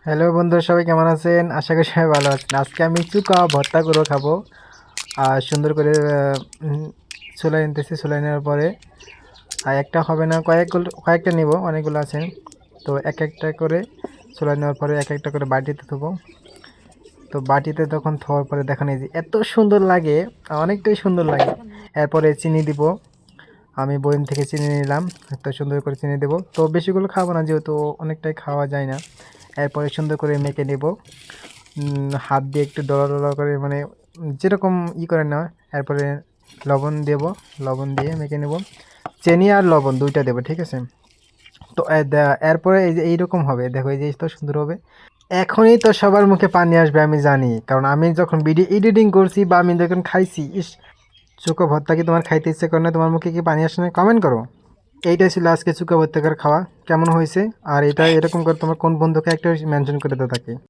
Hello বন্ধুরা, সবাই কেমন আছেন? আশা করি সবাই ভালো আছেন। আজকে আমি চুকা ভর্তা করে খাবো। আর সুন্দর করে চুলাই নিতেছি। চুলাই নেওয়ার পরে আর একটা হবে না, কয়েকটা নিব, অনেকগুলো আছে। তো এক একটা করে চুলাই নেওয়ার পরে এক একটা করে বাটিতে ধোবো। তো বাটিতে তখন ধোয়ার পরে দেখেন এই যে এত সুন্দর লাগে, অনেকটাই সুন্দর লাগে। এরপরে চিনি দিব। আমি বয়ম থেকে চিনি নিলাম, এত সুন্দর করে চিনি দেবো। তো বেশিগুলো খাবো না, যেহেতু অনেকটাই খাওয়া যায় না। এরপরে সুন্দর করে মেখে নেব, হাত দিয়ে একটু ডলা ডলা করে, মানে যেরকম করে না। এরপরে লবণ দেব, লবণ দিয়ে মেখে নেব। চিনি আর লবণ দুইটা দেবো, ঠিক আছে? তো এরপরে এই যে এইরকম হবে, দেখো এই যে তো সুন্দর হবে। এখনই তো সবার মুখে পানি আসবে আমি জানি, কারণ আমি যখন ভিডিও এডিটিং করছি বা আমি যখন খাইছি, ইস, চুকা ভর্তা কি তোমার খাইতে ইচ্ছে করে না? তোমার মুখে কি পানি আসে না? কমেন্ট করো। এইটাই ছিল আজকে চুকা ভর্তাকার খাওয়া, কেমন হয়েছে? আর এটা এরকম করে তোমার কোন বন্ধুকে একটা মেনশন করে দাও তাকে।